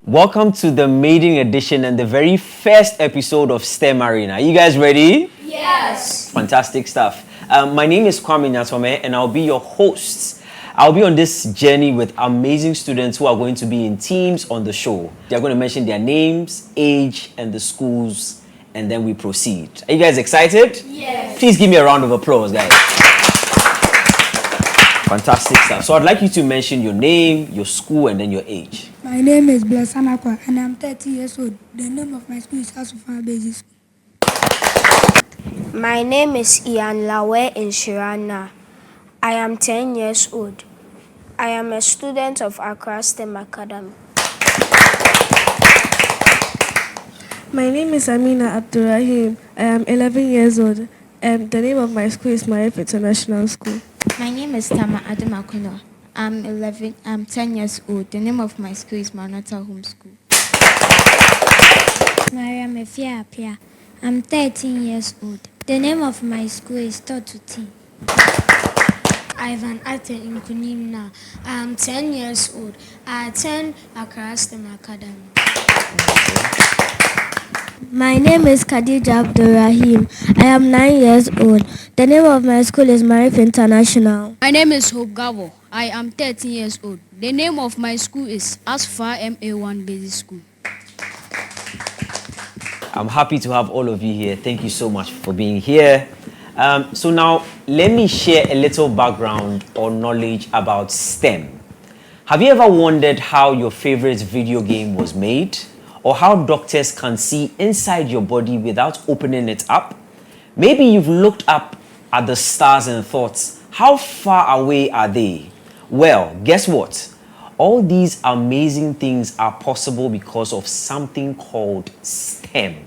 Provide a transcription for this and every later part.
Welcome to the maiden edition and the very first episode of STEM Arena. You guys ready? Yes. Fantastic stuff. My name is Kwame Nyatome and I'll be your host. I'll be on this journey with amazing students who are going to be in teams on the show. They're going to mention their names, age, and the schools, and then we proceed. Are you guys excited? Yes. Please give me a round of applause, guys. Fantastic stuff. So I'd like you to mention your name, your school, and then your age. My name is Blessanakwa and I'm 30 years old. The name of my school is Asufan Basic School. My name is Ian Lawe Inshirana. I am 10 years old. I am a student of Accra STEM Academy. My name is Amina Abdurrahim. I am 11 years old. The name of my school is Marif International School. My name is Tama Ademakono. I'm 10 years old. The name of my school is Manata Home School. Mariam Efia Apia. I'm 13 years old. The name of my school is Totuti. Ivan Ate Nkunimna. I am 10 years old. I attend Accra STEM Academy. My name is Khadija Abdurrahim. I am 9 years old. The name of my school is Marif International. My name is Hope Gabo. I am 13 years old. The name of my school is Asfa MA1 Basic School. I'm happy to have all of you here. Thank you so much for being here. So now, let me share a little background or knowledge about STEM. Have you ever wondered how your favorite video game was made? Or how doctors can see inside your body without opening it up? Maybe you've looked up at the stars and thought, how far away are they? Well, guess what? All these amazing things are possible because of something called STEM.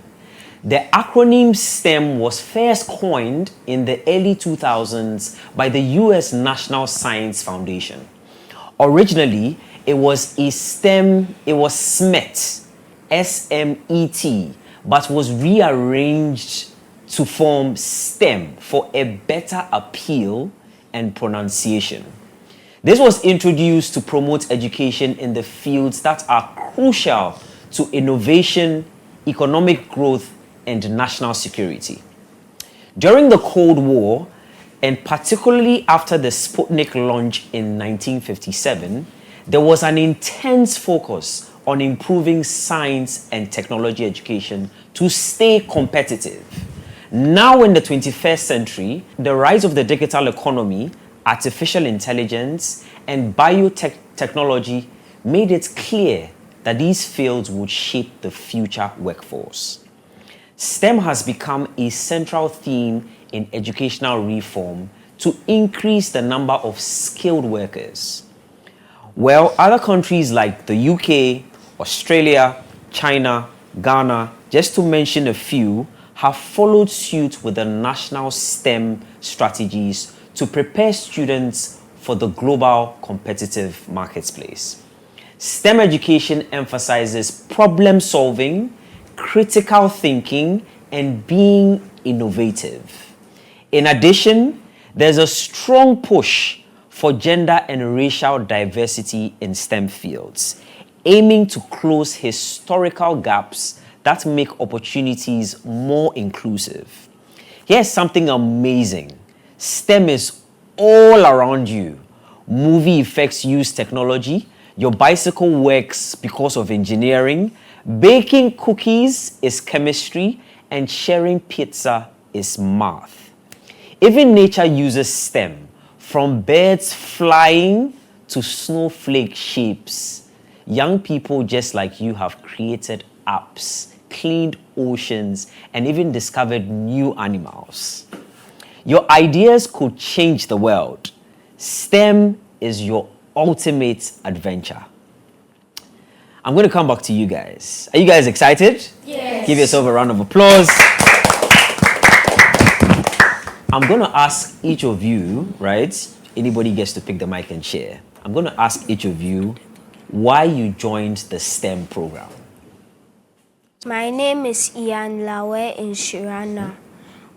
The acronym STEM was first coined in the early 2000s by the US National Science Foundation. Originally, it was SMET, S-M-E-T, but was rearranged to form STEM for a better appeal and pronunciation. This was introduced to promote education in the fields that are crucial to innovation, economic growth, and national security. During the Cold War, and particularly after the Sputnik launch in 1957, there was an intense focus on improving science and technology education to stay competitive. Now in the 21st century, the rise of the digital economy, artificial intelligence, and biotechnology made it clear that these fields would shape the future workforce. STEM has become a central theme in educational reform to increase the number of skilled workers. Well, other countries like the UK, Australia, China, Ghana, just to mention a few, have followed suit with the national STEM strategies to prepare students for the global competitive marketplace. STEM education emphasizes problem solving, critical thinking, and being innovative. In addition, there's a strong push for gender and racial diversity in STEM fields, aiming to close historical gaps that make opportunities more inclusive. Here's something amazing. STEM is all around you. Movie effects use technology. Your bicycle works because of engineering. Baking cookies is chemistry. And sharing pizza is math. Even nature uses STEM, from birds flying to snowflake shapes. Young people just like you have created apps, cleaned oceans, and even discovered new animals. Your ideas could change the world. STEM is your ultimate adventure. I'm going to come back to you guys. Are you guys excited? Yes. Give yourself a round of applause. I'm going to ask each of you, right? Anybody gets to pick the mic and share. I'm going to ask each of you why you joined the STEM program. My name is Ian Lawe Inshirana.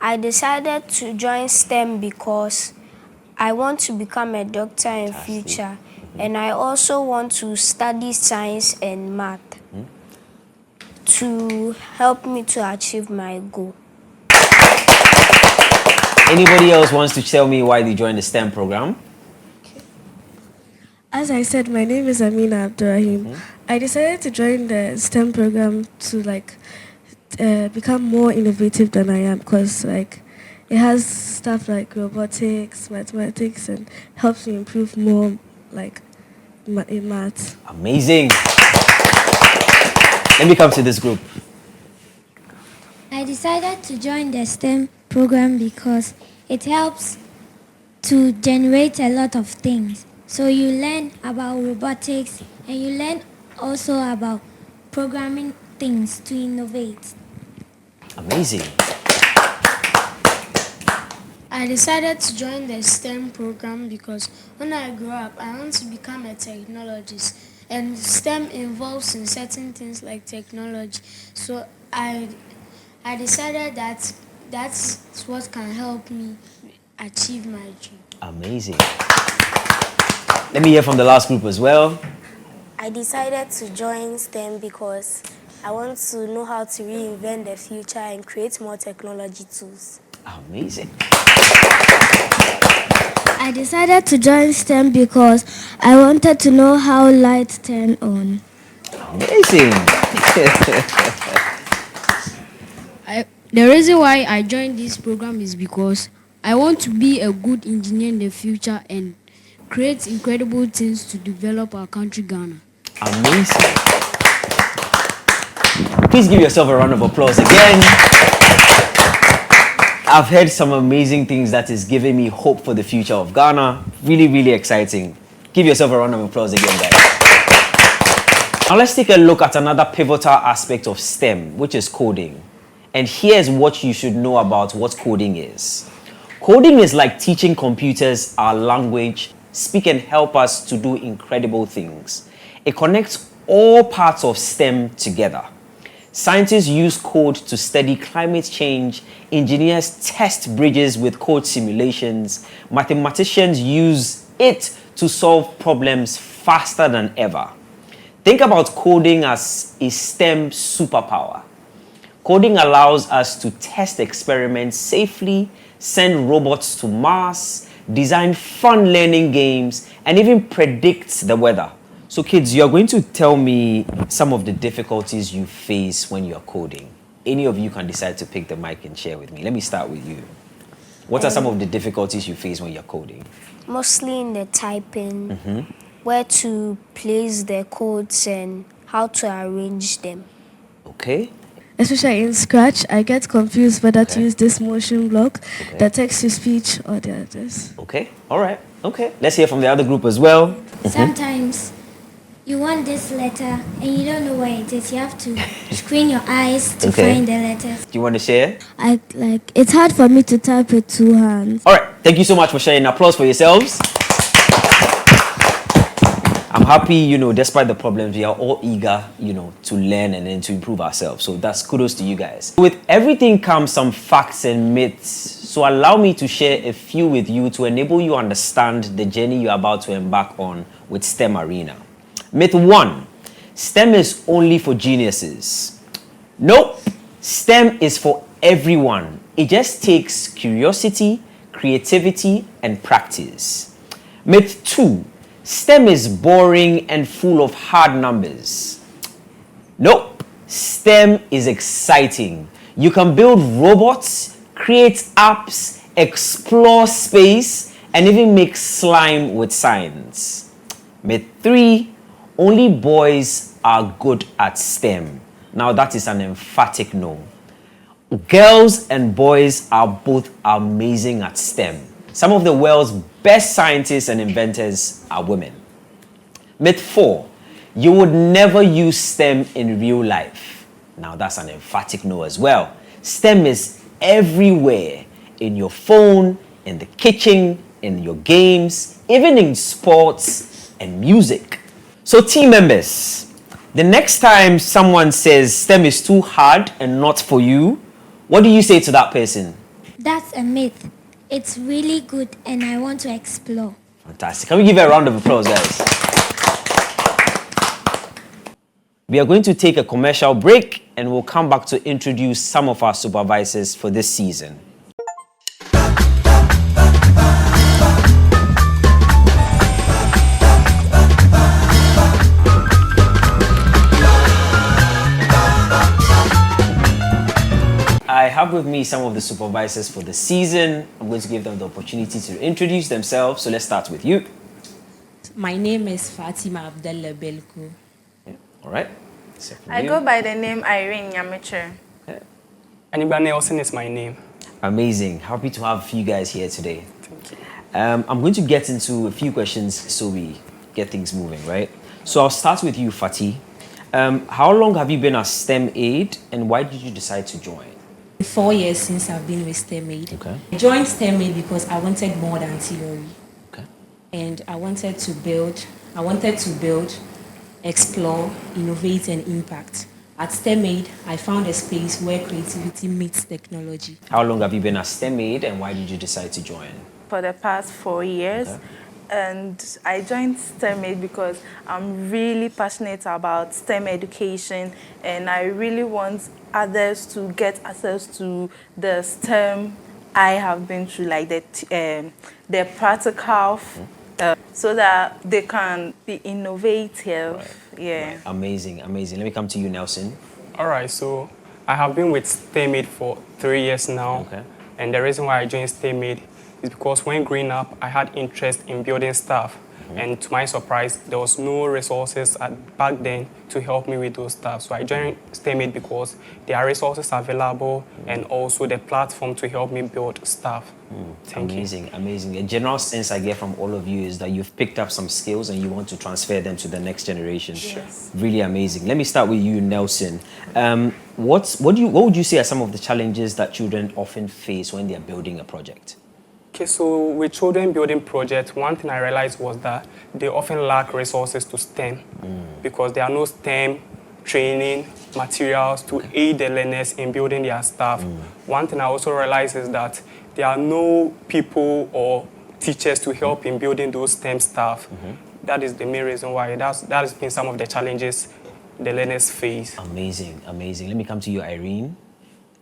I decided to join STEM because I want to become a doctor in future. And I also want to study science and math to help me to achieve my goal. Anybody else wants to tell me why they joined the STEM program? As I said, my name is Amina Abdurrahim. I decided to join the STEM program to become more innovative than I am, because it has stuff like robotics, mathematics, and helps me improve more in maths. Amazing. Let me come to this group. I decided to join the STEM program because it helps to generate a lot of things. So you learn about robotics and you learn also about programming things to innovate. Amazing. I decided to join the STEM program because when I grow up, I want to become a technologist. And STEM involves in certain things like technology. So I decided that that's what can help me achieve my dream. Amazing. Let me hear from the last group as well. I decided to join STEM because I want to know how to reinvent the future and create more technology tools. Amazing. I decided to join STEM because I wanted to know how lights turn on. Amazing. The reason why I joined this program is because I want to be a good engineer in the future and create incredible things to develop our country, Ghana. Amazing. Please give yourself a round of applause again. I've heard some amazing things that is giving me hope for the future of Ghana. Really, really exciting. Give yourself a round of applause again, guys. Now let's take a look at another pivotal aspect of STEM, which is coding. And here's what you should know about what coding is. Coding is like teaching computers our language, speak and help us to do incredible things. It connects all parts of STEM together. Scientists use code to study climate change, engineers test bridges with code simulations, mathematicians use it to solve problems faster than ever. Think about coding as a STEM superpower. Coding allows us to test experiments safely, send robots to Mars, design fun learning games, and even predict the weather. So kids, you're going to tell me some of the difficulties you face when you're coding. Any of you can decide to pick the mic and share with me. Let me start with you. What are some of the difficulties you face when you're coding? Mostly in the typing, where to place the codes and how to arrange them. Okay. Especially in Scratch, I get confused whether to use this motion block, the text-to-speech, or the others. Okay, all right, okay. Let's hear from the other group as well. Sometimes you want this letter and you don't know where it is. You have to screen your eyes to find the letters. Do you want to share? It's hard for me to type with two hands. All right, thank you so much for sharing. Applause for yourselves. I'm happy, despite the problems, we are all eager, to learn and then to improve ourselves. So that's kudos to you guys. With everything comes some facts and myths. So allow me to share a few with you to enable you understand the journey you're about to embark on with STEM Arena. Myth 1, STEM is only for geniuses. Nope, STEM is for everyone. It just takes curiosity, creativity, and practice. Myth 2, STEM is boring and full of hard numbers. Nope, STEM is exciting. You can build robots, create apps, explore space, and even make slime with science. Myth 3, only boys are good at STEM. Now that is an emphatic no. Girls and boys are both amazing at STEM. Some of the world's best scientists and inventors are women. Myth 4, you would never use STEM in real life. Now that's an emphatic no as well. STEM is everywhere, in your phone, in the kitchen, in your games, even in sports and music. So team members, the next time someone says STEM is too hard and not for you, what do you say to that person? That's a myth. It's really good and I want to explore. Fantastic. Can we give her a round of applause, guys? We are going to take a commercial break and we'll come back to introduce some of our supervisors for this season. I have with me some of the supervisors for the season. I'm going to give them the opportunity to introduce themselves. So let's start with you. My name is Fatima Abdallah Belko. All right. I go by the name Irene Yamiche. Anibal Nelson is my name. Amazing. Happy to have you guys here today. Thank you. I'm going to get into a few questions so we get things moving, right? So I'll start with you, Fatih. How long have you been a STEM aide and why did you decide to join? 4 years since I've been with STEM Aid. Okay. I joined STEM Aid because I wanted more than theory. Okay. And I wanted to build, explore, innovate, and impact. At STEM Aid, I found a space where creativity meets technology. How long have you been a STEM aide and why did you decide to join? For the past 4 years. Okay. And I joined STEM Aid because I'm really passionate about STEM education and I really want others to get access to the STEM I have been through, like the practical, so that they can be innovative. Right. Yeah. Right. Amazing, amazing. Let me come to you, Nelson. All right, so I have been with STEM Aid for 3 years now. Okay. And the reason why I joined STEM Aid is because when growing up, I had interest in building stuff. And to my surprise, there was no resources back then to help me with those stuff. So I joined STEM Aid because there are resources available and also the platform to help me build stuff. Amazing, amazing. A general sense I get from all of you is that you've picked up some skills and you want to transfer them to the next generation. Yes. Really amazing. Let me start with you, Nelson. What would you say are some of the challenges that children often face when they are building a project? Okay, so with children building projects, one thing I realized was that they often lack resources to STEM because there are no STEM training materials to aid the learners in building their stuff. One thing I also realized is that there are no people or teachers to help in building those STEM stuff. That is the main reason why that has been some of the challenges the learners face. Amazing, amazing. Let me come to you, Irene.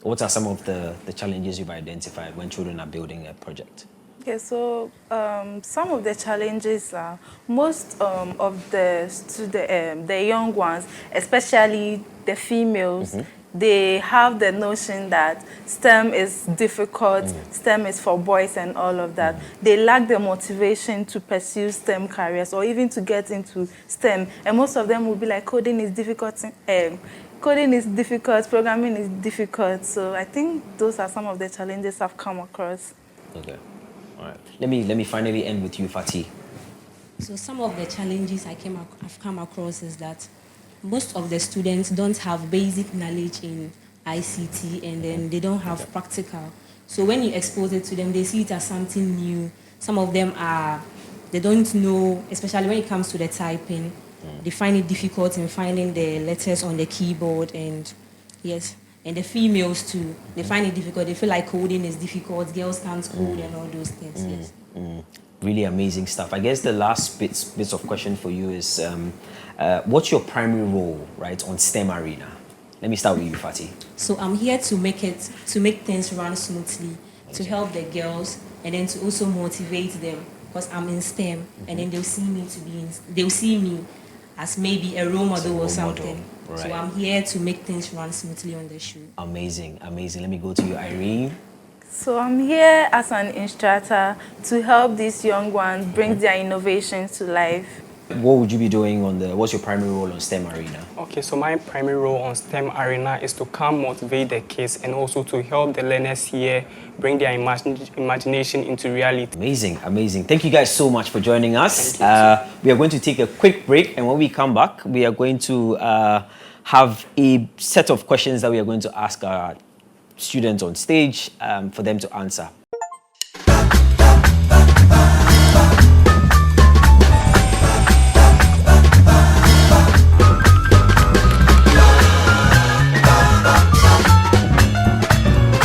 What are some of the challenges you've identified when children are building a project? Okay, so some of the challenges are most of the young ones, especially the females, they have the notion that STEM is difficult, STEM is for boys and all of that. They lack the motivation to pursue STEM careers or even to get into STEM. And most of them will be like, coding is difficult. Coding is difficult, programming is difficult. So I think those are some of the challenges I've come across. Okay, all right. Let me finally end with you, Fatih. So some of the challenges I've come across is that most of the students don't have basic knowledge in ICT and then they don't have practical. So when you expose it to them, they see it as something new. Some of them they don't know, especially when it comes to the typing. They find it difficult in finding the letters on the keyboard and yes, and the females too. They find it difficult. They feel like coding is difficult. Girls can't code and all those things. Yes. Really amazing stuff. I guess the last bits of question for you is, what's your primary role, right, on STEM Arena? Let me start with you, Fatih. So I'm here to make things run smoothly, to help the girls, and then to also motivate them because I'm in STEM, and then they'll see me as maybe a role model or something. Right. So I'm here to make things run smoothly on the show. Amazing, amazing. Let me go to you, Irene. So I'm here as an instructor to help these young ones bring their innovations to life. What would you be doing what's your primary role on STEM Arena? Okay, so my primary role on STEM Arena is to come motivate the kids and also to help the learners here bring their imagination into reality. Amazing, amazing. Thank you guys so much for joining us. We are going to take a quick break, and when we come back, we are going to have a set of questions that we are going to ask our students on stage for them to answer.